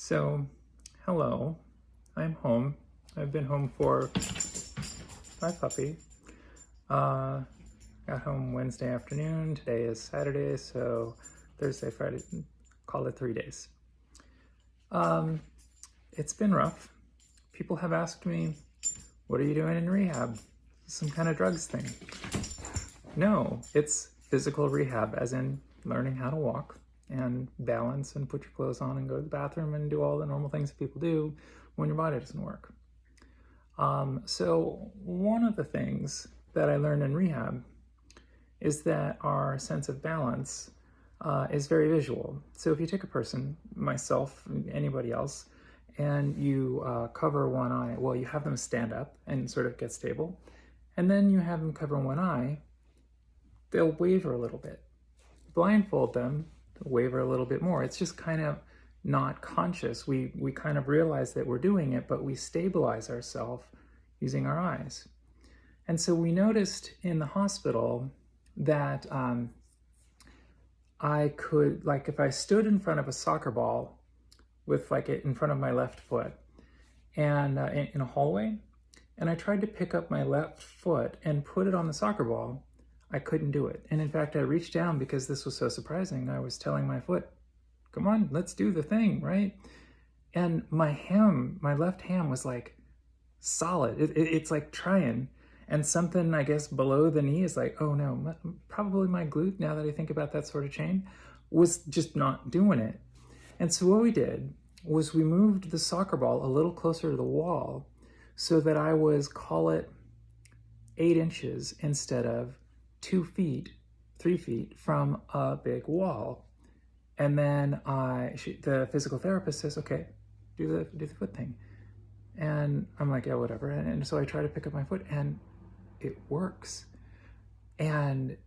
So, hello, I'm home. I've been home for my puppy. Uh, got home Wednesday afternoon. Today is Saturday, so Thursday, Friday, call it 3 days. Um, it's been rough. People have asked me, what are you doing in rehab? Some kind of drugs thing. No, it's physical rehab, as in learning how to walk and balance and put your clothes on and go to the bathroom and do all the normal things that people do when your body doesn't work. So one of the things that I learned in rehab is that our sense of balance is very visual. So if you take a person, myself, anybody else, and you cover one eye, well, you have them stand up and sort of get stable, and then you have them cover one eye, they'll waver a little bit. Blindfold them, they'll waver a little bit more. It's just kind of not conscious. We kind of realize that we're doing it, but we stabilize ourselves using our eyes. And so we noticed in the hospital that I could, like, if I stood in front of a soccer ball with like it in front of my left foot and in a hallway, and I tried to pick up my left foot and put it on the soccer ball, I couldn't do it. And in fact, I reached down because this was so surprising. I was telling my foot, come on, let's do the thing, right? And my left ham was like solid. It's like trying. And something, I guess, below the knee is like, oh no, probably my glute, now that I think about that sort of chain, was just not doing it. And so what we did was we moved the soccer ball a little closer to the wall so that I was, call it 8 inches instead of 2 feet, 3 feet from a big wall. And then the physical therapist says, okay, do the foot thing. And I'm like, yeah, whatever. And so I try to pick up my foot and it works. And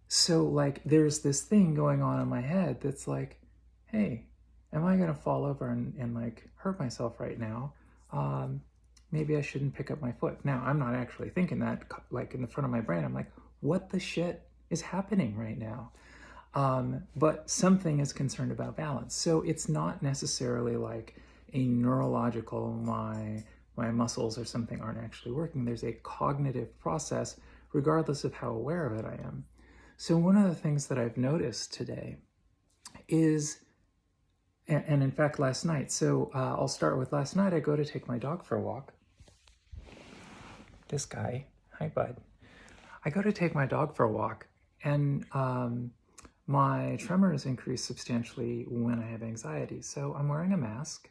so like, there's this thing going on in my head that's like, hey, am I gonna fall over and like hurt myself right now? Maybe I shouldn't pick up my foot. Now, I'm not actually thinking that, like in the front of my brain, I'm like, what the shit is happening right now? But something is concerned about balance. So it's not necessarily like a neurological, my muscles or something aren't actually working. There's a cognitive process, regardless of how aware of it I am. So one of the things that I've noticed today is, and in fact last night, so I'll start with last night. I go to take my dog for a walk. This guy, hi bud. I go to take my dog for a walk, and my tremors increase substantially when I have anxiety. So I'm wearing a mask,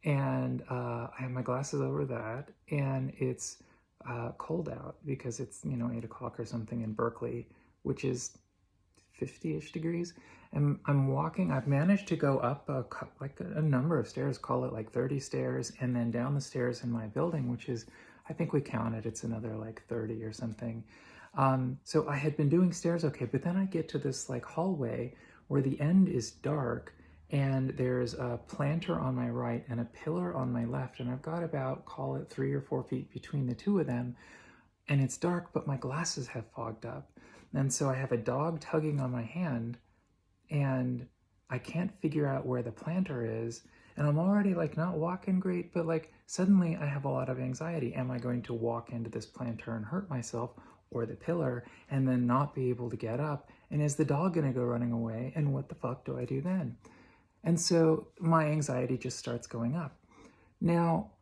and I have my glasses over that, and it's cold out because it's 8 o'clock or something in Berkeley, which is 50-ish degrees. And I'm walking. I've managed to go up a number of stairs, call it like 30 stairs, and then down the stairs in my building, which is, I think we counted, it's another like 30 or something. So I had been doing stairs okay, but then I get to this like hallway where the end is dark and there's a planter on my right and a pillar on my left, and I've got about, call it 3 or 4 feet between the two of them, and it's dark, but my glasses have fogged up. And so I have a dog tugging on my hand, and I can't figure out where the planter is, and I'm already like not walking great, but like suddenly I have a lot of anxiety. Am I going to walk into this planter and hurt myself, or the pillar, and then not be able to get up? And is the dog gonna go running away? And what the fuck do I do then? And so my anxiety just starts going up. Now,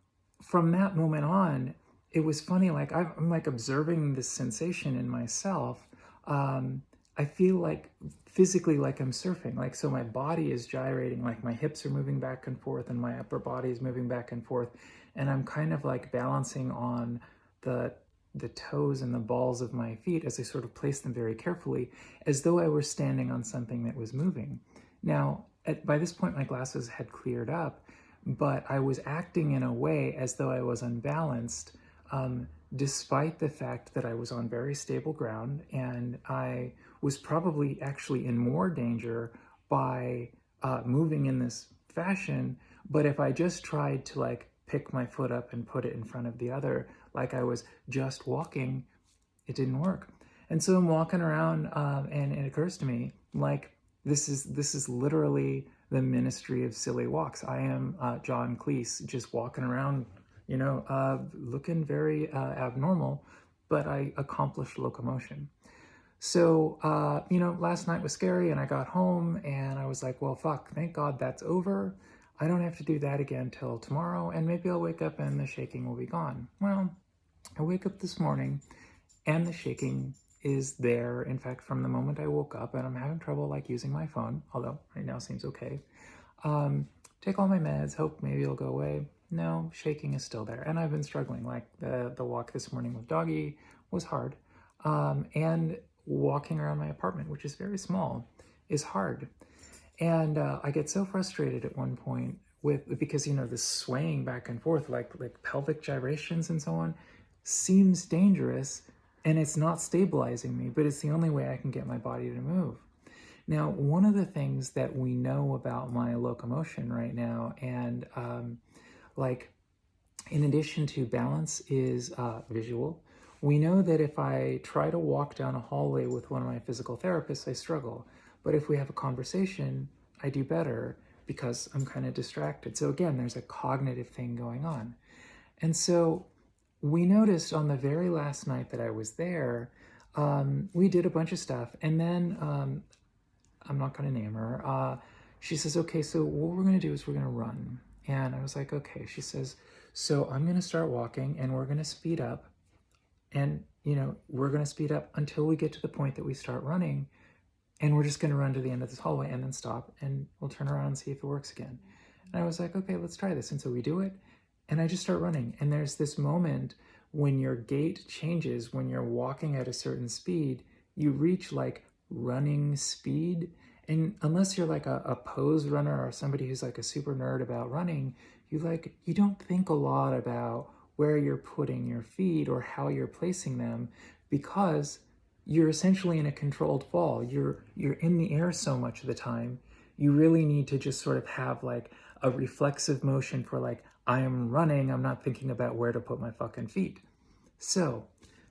from that moment on, it was funny, like I'm like observing this sensation in myself. I feel like physically like I'm surfing, like, so my body is gyrating, like my hips are moving back and forth and my upper body is moving back and forth. And I'm kind of like balancing on the toes and the balls of my feet as I sort of place them very carefully, as though I were standing on something that was moving. Now, by this point, my glasses had cleared up, but I was acting in a way as though I was unbalanced, despite the fact that I was on very stable ground, and I was probably actually in more danger by moving in this fashion. But if I just tried to like pick my foot up and put it in front of the other, like I was just walking, it didn't work. And so I'm walking around, and it occurs to me, like, this is literally the Ministry of Silly Walks. I am John Cleese, just walking around, looking very abnormal, but I accomplished locomotion. So, last night was scary, and I got home and I was like, well, fuck, thank God that's over. I don't have to do that again till tomorrow, and maybe I'll wake up and the shaking will be gone. Well, I wake up this morning and the shaking is there. In fact, from the moment I woke up, and I'm having trouble like using my phone, although right now seems okay. Take all my meds, hope maybe it'll go away. No, shaking is still there. And I've been struggling. Like the walk this morning with doggy was hard. And walking around my apartment, which is very small, is hard. And I get so frustrated at one point because this swaying back and forth, like pelvic gyrations and so on, seems dangerous, and it's not stabilizing me, but it's the only way I can get my body to move. Now, one of the things that we know about my locomotion right now, and in addition to balance, is visual. We know that if I try to walk down a hallway with one of my physical therapists, I struggle. But if we have a conversation, I do better because I'm kind of distracted. So again, there's a cognitive thing going on. And so we noticed on the very last night that I was there, we did a bunch of stuff. And then, I'm not going to name her, she says, okay, so what we're going to do is we're going to run. And I was like, okay. She says, so I'm going to start walking and we're going to speed up. And, we're going to speed up until we get to the point that we start running. And we're just going to run to the end of this hallway and then stop. And we'll turn around and see if it works again. And I was like, okay, let's try this. And so we do it. And I just start running. And there's this moment when your gait changes, when you're walking at a certain speed, you reach like running speed. And unless you're like a pose runner or somebody who's like a super nerd about running, you don't think a lot about where you're putting your feet or how you're placing them, because you're essentially in a controlled fall. You're in the air so much of the time. You really need to just sort of have like a reflexive motion for like, I am running, I'm not thinking about where to put my fucking feet. So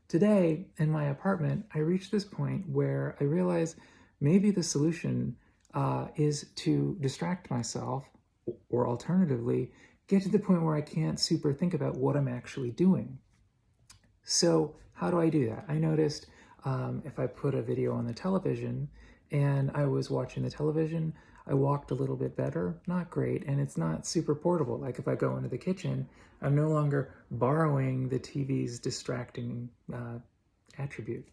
today in my apartment, I reached this point where I realized maybe the solution is to distract myself, or alternatively, get to the point where I can't super think about what I'm actually doing. So how do I do that? I noticed if I put a video on the television and I was watching the television, I walked a little bit better, not great, and it's not super portable. Like if I go into the kitchen, I'm no longer borrowing the TV's distracting attribute.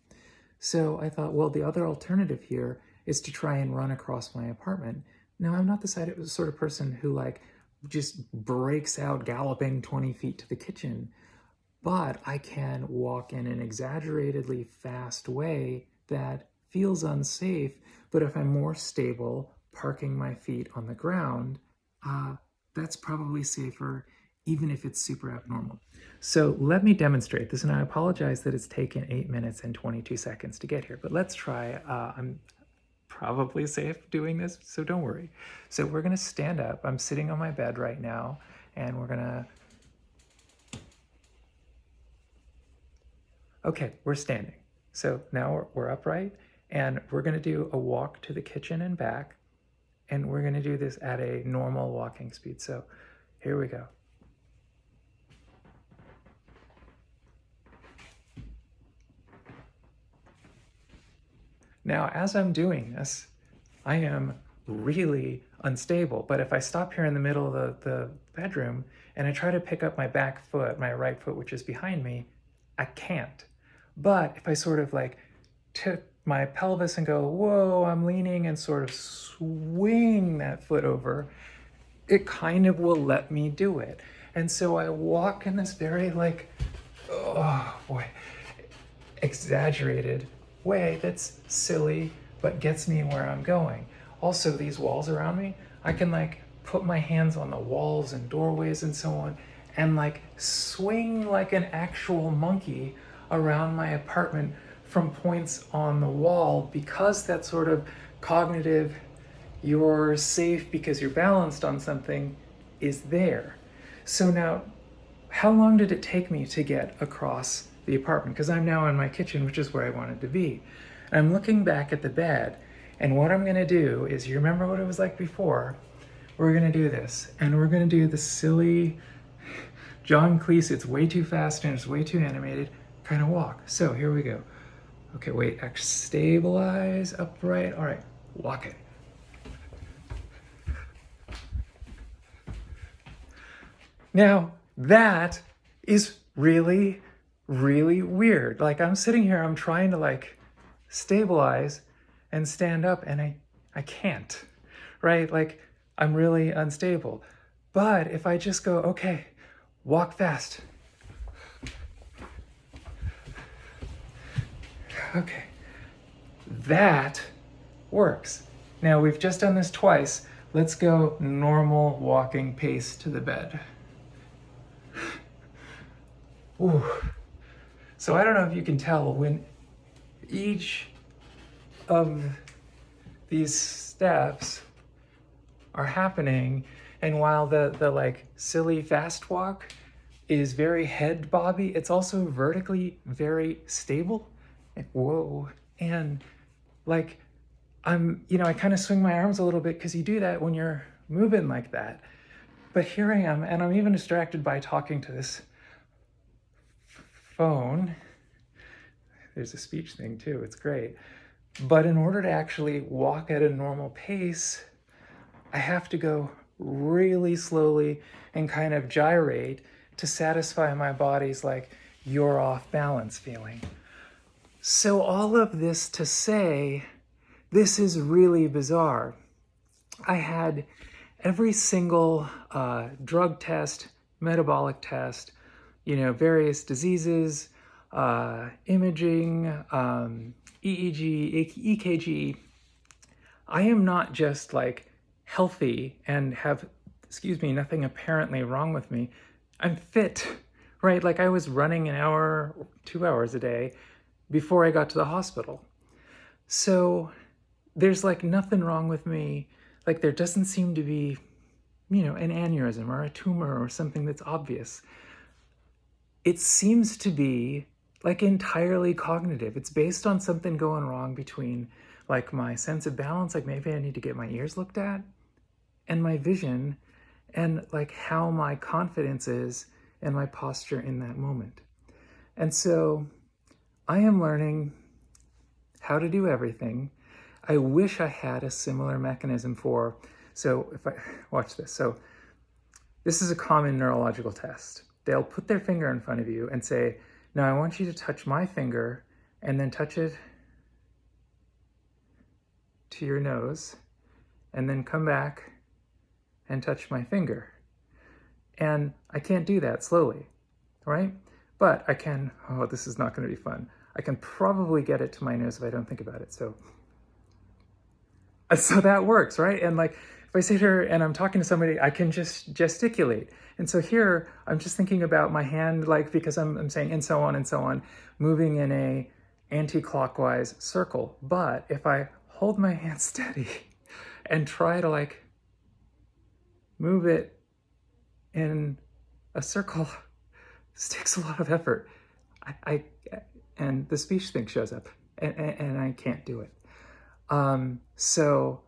So I thought, well, the other alternative here is to try and run across my apartment. Now, I'm not the sort of person who like just breaks out galloping 20 feet to the kitchen, but I can walk in an exaggeratedly fast way that feels unsafe. But if I'm more stable, parking my feet on the ground, that's probably safer, even if it's super abnormal. So let me demonstrate this, and I apologize that it's taken 8 minutes and 22 seconds to get here, but let's try. I'm probably safe doing this, so don't worry. So we're gonna stand up. I'm sitting on my bed right now, and we're gonna, okay, we're standing. So now we're upright, and we're gonna do a walk to the kitchen and back, and we're gonna do this at a normal walking speed. So here we go. Now, as I'm doing this, I am really unstable, but if I stop here in the middle of the bedroom and I try to pick up my back foot, my right foot, which is behind me, I can't. But if I sort of like tip my pelvis and go, whoa, I'm leaning, and sort of swing that foot over, it kind of will let me do it. And so I walk in this very like, oh boy, exaggerated way that's silly, but gets me where I'm going. Also, these walls around me, I can like put my hands on the walls and doorways and so on, and like swing like an actual monkey around my apartment from points on the wall, because that sort of cognitive, you're safe because you're balanced on something, is there. So now, how long did it take me to get across the apartment? Because I'm now in my kitchen, which is where I wanted to be. I'm looking back at the bed, and what I'm gonna do is, you remember what it was like before? we're gonna do this. And we're gonna do the silly John Cleese, it's way too fast and it's way too animated kind of walk. So here we go. Okay, wait, stabilize, upright. All right, walk it. Now, that is really, really weird. Like I'm sitting here, I'm trying to like stabilize and stand up and I can't, right? Like I'm really unstable. But if I just go, okay, walk fast. Okay, that works. Now we've just done this twice. Let's go normal walking pace to the bed. Ooh. So I don't know if you can tell when each of these steps are happening, and while the like silly fast walk is very head bobby, it's also vertically very stable. Whoa. And like I kind of swing my arms a little bit because you do that when you're moving like that. But here I am, and I'm even distracted by talking to this phone. There's a speech thing too, it's great. But in order to actually walk at a normal pace, I have to go really slowly and kind of gyrate to satisfy my body's like, you're off balance feeling. So all of this to say, this is really bizarre. I had every single drug test, metabolic test, various diseases, imaging, EEG, EKG. I am not just like healthy and have, nothing apparently wrong with me. I'm fit, right? Like I was running an hour, 2 hours a day before I got to the hospital. So there's like nothing wrong with me. Like there doesn't seem to be, an aneurysm or a tumor or something that's obvious. It seems to be like entirely cognitive. It's based on something going wrong between like my sense of balance, like maybe I need to get my ears looked at, and my vision, and like how my confidence is and my posture in that moment. And so I am learning how to do everything. I wish I had a similar mechanism so if I watch this. So this is a common neurological test. They'll put their finger in front of you and say, now I want you to touch my finger and then touch it to your nose and then come back and touch my finger. And I can't do that slowly, right? But I can, this is not going to be fun. I can probably get it to my nose if I don't think about it. So that works, right? And like, if I sit here and I'm talking to somebody, I can just gesticulate. And so here, I'm just thinking about my hand, like, because I'm saying, and so on, moving in a anti-clockwise circle. But if I hold my hand steady and try to like move it in a circle, this takes a lot of effort. And the speech thing shows up and I can't do it. So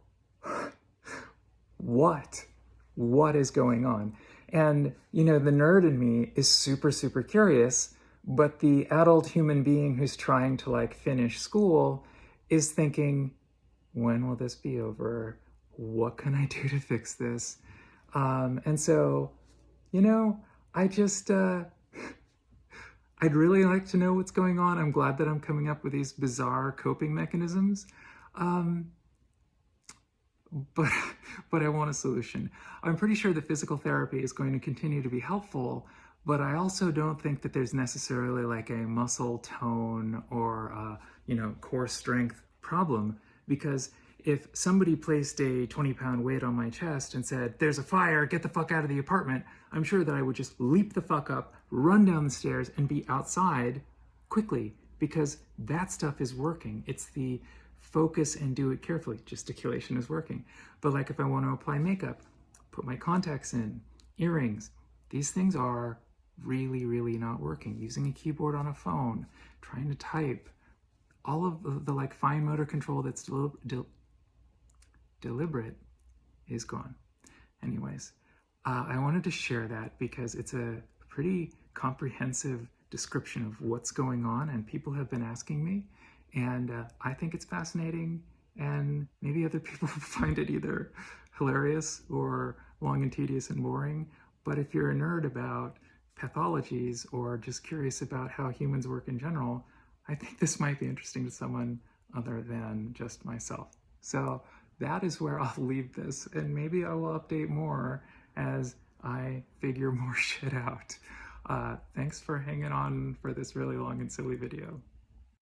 what is going on? And, the nerd in me is super, super curious, but the adult human being who's trying to like finish school is thinking, when will this be over? What can I do to fix this? And so, I just, I'd really like to know what's going on. I'm glad that I'm coming up with these bizarre coping mechanisms. But I want a solution. I'm pretty sure that physical therapy is going to continue to be helpful, but I also don't think that there's necessarily like a muscle tone or, core strength problem, because if somebody placed a 20-pound weight on my chest and said, there's a fire, get the fuck out of the apartment, I'm sure that I would just leap the fuck up, run down the stairs, and be outside quickly, because that stuff is working. It's the focus and do it carefully. Gesticulation is working. But like if I want to apply makeup, put my contacts in, earrings, these things are really, really not working. Using a keyboard on a phone, trying to type, all of the like fine motor control that's deliberate is gone. Anyways, I wanted to share that because it's a pretty comprehensive description of what's going on, and people have been asking me, and I think it's fascinating, and maybe other people find it either hilarious or long and tedious and boring. But if you're a nerd about pathologies or just curious about how humans work in general, I think this might be interesting to someone other than just myself. So that is where I'll leave this, and maybe I will update more as I figure more shit out. Thanks for hanging on for this really long and silly video.